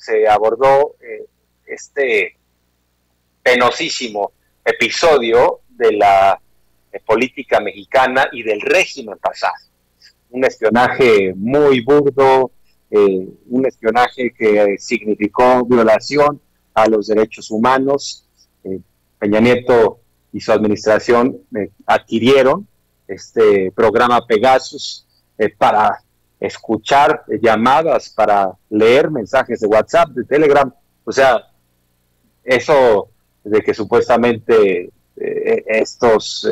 se abordó este penosísimo episodio de la política mexicana y del régimen pasado. Un espionaje muy burdo, un espionaje que significó violación a los derechos humanos. Peña Nieto y su administración adquirieron este programa Pegasus para escuchar llamadas, para leer mensajes de WhatsApp, de Telegram. O sea, eso de que supuestamente estos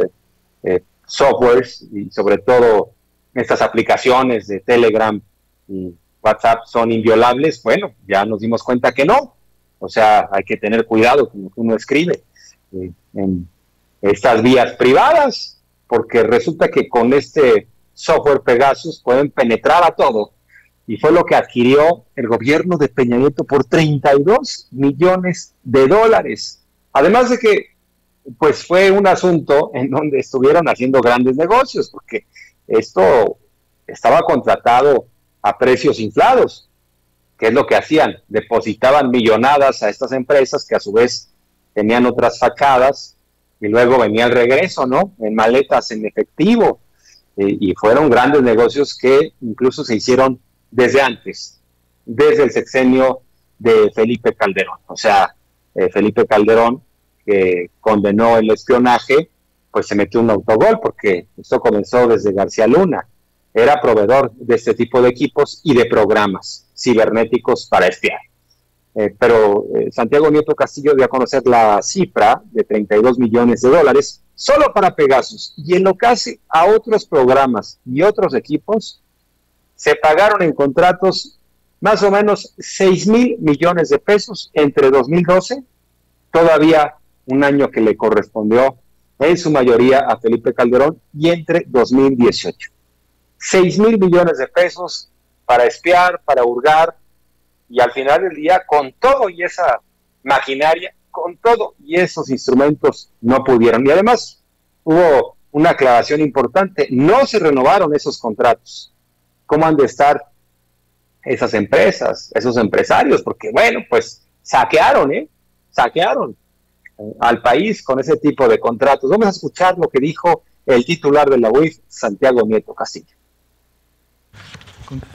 softwares y sobre todo estas aplicaciones de Telegram y WhatsApp son inviolables, bueno, ya nos dimos cuenta que no. O sea, hay que tener cuidado con lo que uno escribe en estas vías privadas, porque resulta que con este software Pegasus pueden penetrar a todo, y fue lo que adquirió el gobierno de Peña Nieto por $32 millones. Además de que, pues fue un asunto en donde estuvieron haciendo grandes negocios, porque esto estaba contratado a precios inflados. ¿Qué es lo que hacían? Depositaban millonadas a estas empresas que a su vez tenían otras fachadas y luego venía el regreso, ¿no? En maletas, en efectivo. Y fueron grandes negocios que incluso se hicieron desde antes, desde el sexenio de Felipe Calderón. O sea, Felipe Calderón, que condenó el espionaje, pues se metió un autogol, porque esto comenzó desde García Luna. Era proveedor de este tipo de equipos y de programas cibernéticos para espiar. Pero Santiago Nieto Castillo dio a conocer la cifra de $32 millones solo para Pegasus. Y en lo que hace a otros programas y otros equipos, se pagaron en contratos más o menos $6,000 millones entre 2012, todavía un año que le correspondió en su mayoría a Felipe Calderón, y entre 2018. $6,000 millones para espiar, para hurgar, y al final del día, con todo y esa maquinaria, con todo y esos instrumentos, no pudieron. Y además hubo una aclaración importante: no se renovaron esos contratos. ¿Cómo han de estar esas empresas, esos empresarios? Porque bueno, pues saquearon al país con ese tipo de contratos. Vamos a escuchar lo que dijo el titular de la UIF, Santiago Nieto Castillo.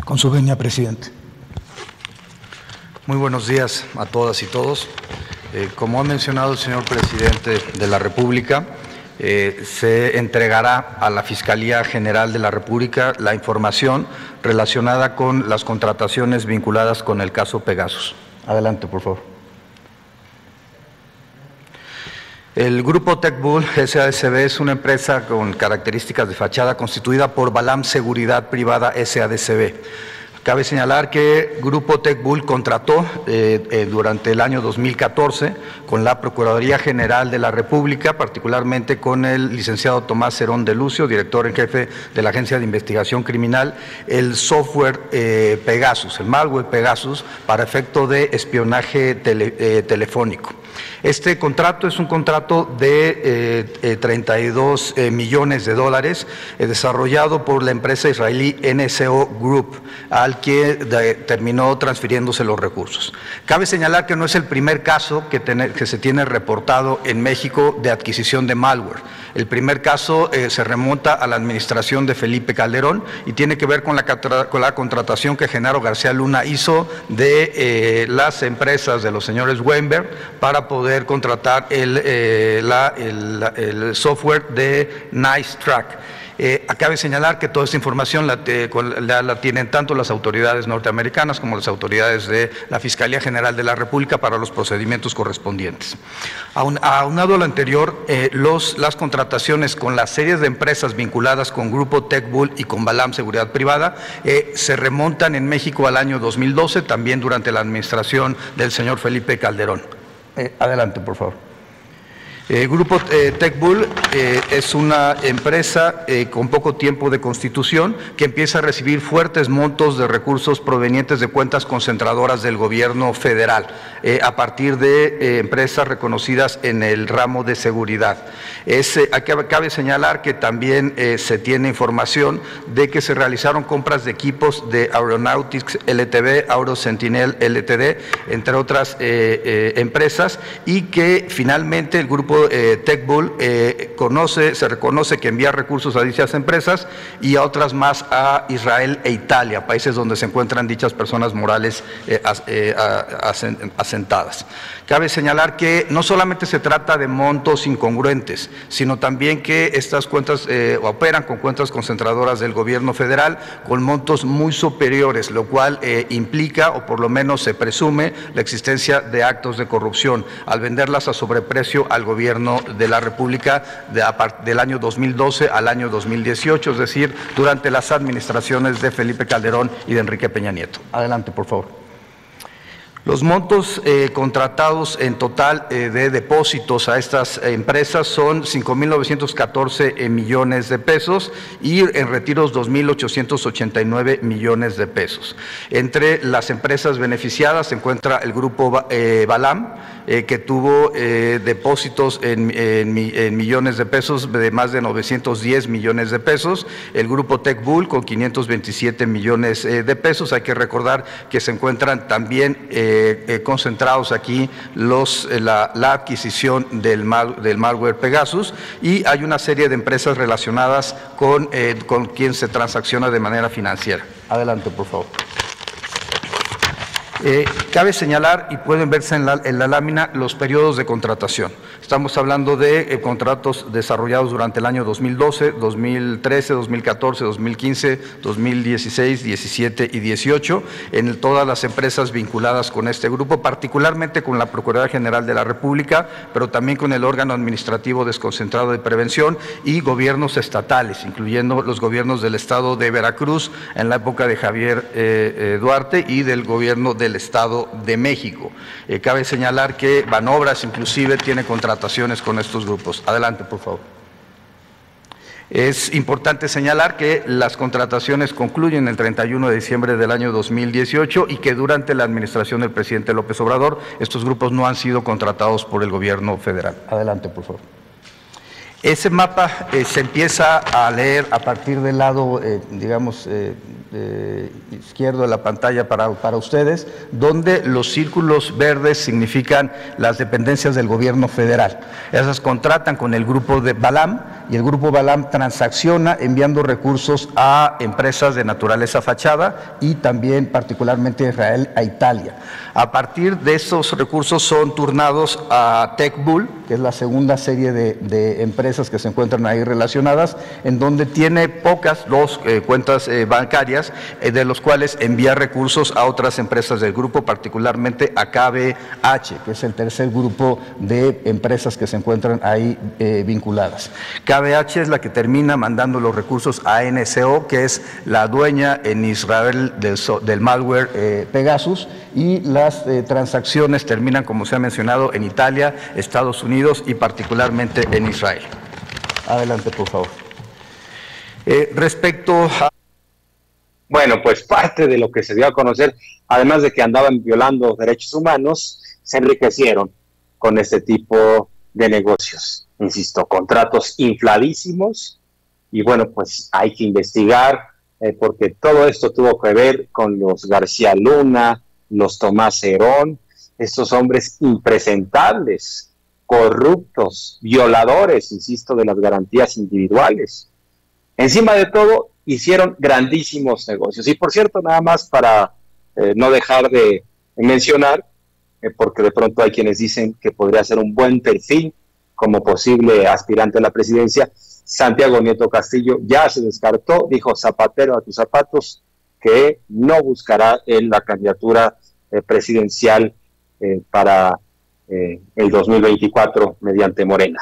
Con su venia, presidente. Muy buenos días a todas y todos. Como ha mencionado el señor presidente de la República, se entregará a la Fiscalía General de la República la información relacionada con las contrataciones vinculadas con el caso Pegasus. Adelante, por favor. El Grupo TechBull SADCB es una empresa con características de fachada constituida por Balam Seguridad Privada SADCB. Cabe señalar que Grupo TechBull contrató durante el año 2014 con la Procuraduría General de la República, particularmente con el licenciado Tomás Cerón de Lucio, director en jefe de la Agencia de Investigación Criminal, el software Pegasus, el malware Pegasus, para efecto de espionaje telefónico. Este contrato es un contrato de $32 millones, desarrollado por la empresa israelí NSO Group, al que terminó transfiriéndose los recursos. Cabe señalar que no es el primer caso que se tiene reportado en México de adquisición de malware. El primer caso se remonta a la administración de Felipe Calderón y tiene que ver con la contratación que Genaro García Luna hizo de las empresas de los señores Weinberg para poder contratar el software de NiceTrack. Cabe señalar que toda esta información la tienen tanto las autoridades norteamericanas como las autoridades de la Fiscalía General de la República para los procedimientos correspondientes. Aunado a lo anterior, las contrataciones con las series de empresas vinculadas con Grupo TechBull y con Balam Seguridad Privada se remontan en México al año 2012, también durante la administración del señor Felipe Calderón. Adelante, por favor. Grupo TechBull es una empresa con poco tiempo de constitución que empieza a recibir fuertes montos de recursos provenientes de cuentas concentradoras del gobierno federal a partir de empresas reconocidas en el ramo de seguridad. Cabe señalar que también se tiene información de que se realizaron compras de equipos de Aeronautics LTD, Auro Sentinel LTD, entre otras empresas, y que finalmente el grupo TechBull se reconoce que envía recursos a dichas empresas y a otras más a Israel e Italia, países donde se encuentran dichas personas morales asentadas. Cabe señalar que no solamente se trata de montos incongruentes, sino también que estas cuentas operan con cuentas concentradoras del gobierno federal con montos muy superiores, lo cual implica, o por lo menos se presume, la existencia de actos de corrupción al venderlas a sobreprecio al gobierno de la República del año 2012 al año 2018, es decir, durante las administraciones de Felipe Calderón y de Enrique Peña Nieto. Adelante, por favor. Los montos contratados en total de depósitos a estas empresas son 5.914 millones de pesos y en retiros 2.889 millones de pesos. Entre las empresas beneficiadas se encuentra el grupo Balam, que tuvo depósitos en millones de pesos de más de 910 millones de pesos, el grupo TechBull con 527 millones de pesos. Hay que recordar que se encuentran también concentrados aquí la adquisición del malware Pegasus, y hay una serie de empresas relacionadas con quien se transacciona de manera financiera. Adelante, por favor. Cabe señalar, y pueden verse en la lámina, los periodos de contratación. Estamos hablando de contratos desarrollados durante el año 2012, 2013, 2014, 2015, 2016, 17 y 18, en todas las empresas vinculadas con este grupo, particularmente con la Procuraduría General de la República, pero también con el órgano administrativo desconcentrado de prevención y gobiernos estatales, incluyendo los gobiernos del estado de Veracruz en la época de Javier Duarte y del gobierno del Estado de México. Cabe señalar que Banobras inclusive tiene contrataciones con estos grupos. Adelante, por favor. Es importante señalar que las contrataciones concluyen el 31 de diciembre del año 2018 y que durante la administración del presidente López Obrador estos grupos no han sido contratados por el gobierno federal. Adelante, por favor. Ese mapa se empieza a leer a partir del lado, izquierdo de la pantalla para ustedes, donde los círculos verdes significan las dependencias del gobierno federal. Esas contratan con el grupo de Balam y el grupo Balam transacciona enviando recursos a empresas de naturaleza fachada y también particularmente a Israel, a Italia. A partir de esos recursos son turnados a TechBull, que es la segunda serie de empresas que se encuentran ahí relacionadas, en donde tiene pocas cuentas bancarias, de los cuales envía recursos a otras empresas del grupo, particularmente a KBH, que es el tercer grupo de empresas que se encuentran ahí vinculadas. KBH es la que termina mandando los recursos a NSO, que es la dueña en Israel del malware Pegasus, y las transacciones terminan, como se ha mencionado, en Italia, Estados Unidos y particularmente en Israel. Adelante, por favor. Respecto a... Bueno, pues parte de lo que se dio a conocer, además de que andaban violando derechos humanos, se enriquecieron con este tipo de negocios. Insisto, contratos infladísimos, y bueno, pues hay que investigar, porque todo esto tuvo que ver con los García Luna, los Tomás Herón, estos hombres impresentables, corruptos, violadores, insisto, de las garantías individuales. Encima de todo, hicieron grandísimos negocios. Y por cierto, nada más para no dejar de mencionar, porque de pronto hay quienes dicen que podría ser un buen perfil como posible aspirante a la presidencia, Santiago Nieto Castillo ya se descartó, dijo zapatero a tus zapatos, que no buscará en la candidatura presidencial para el 2024 mediante Morena.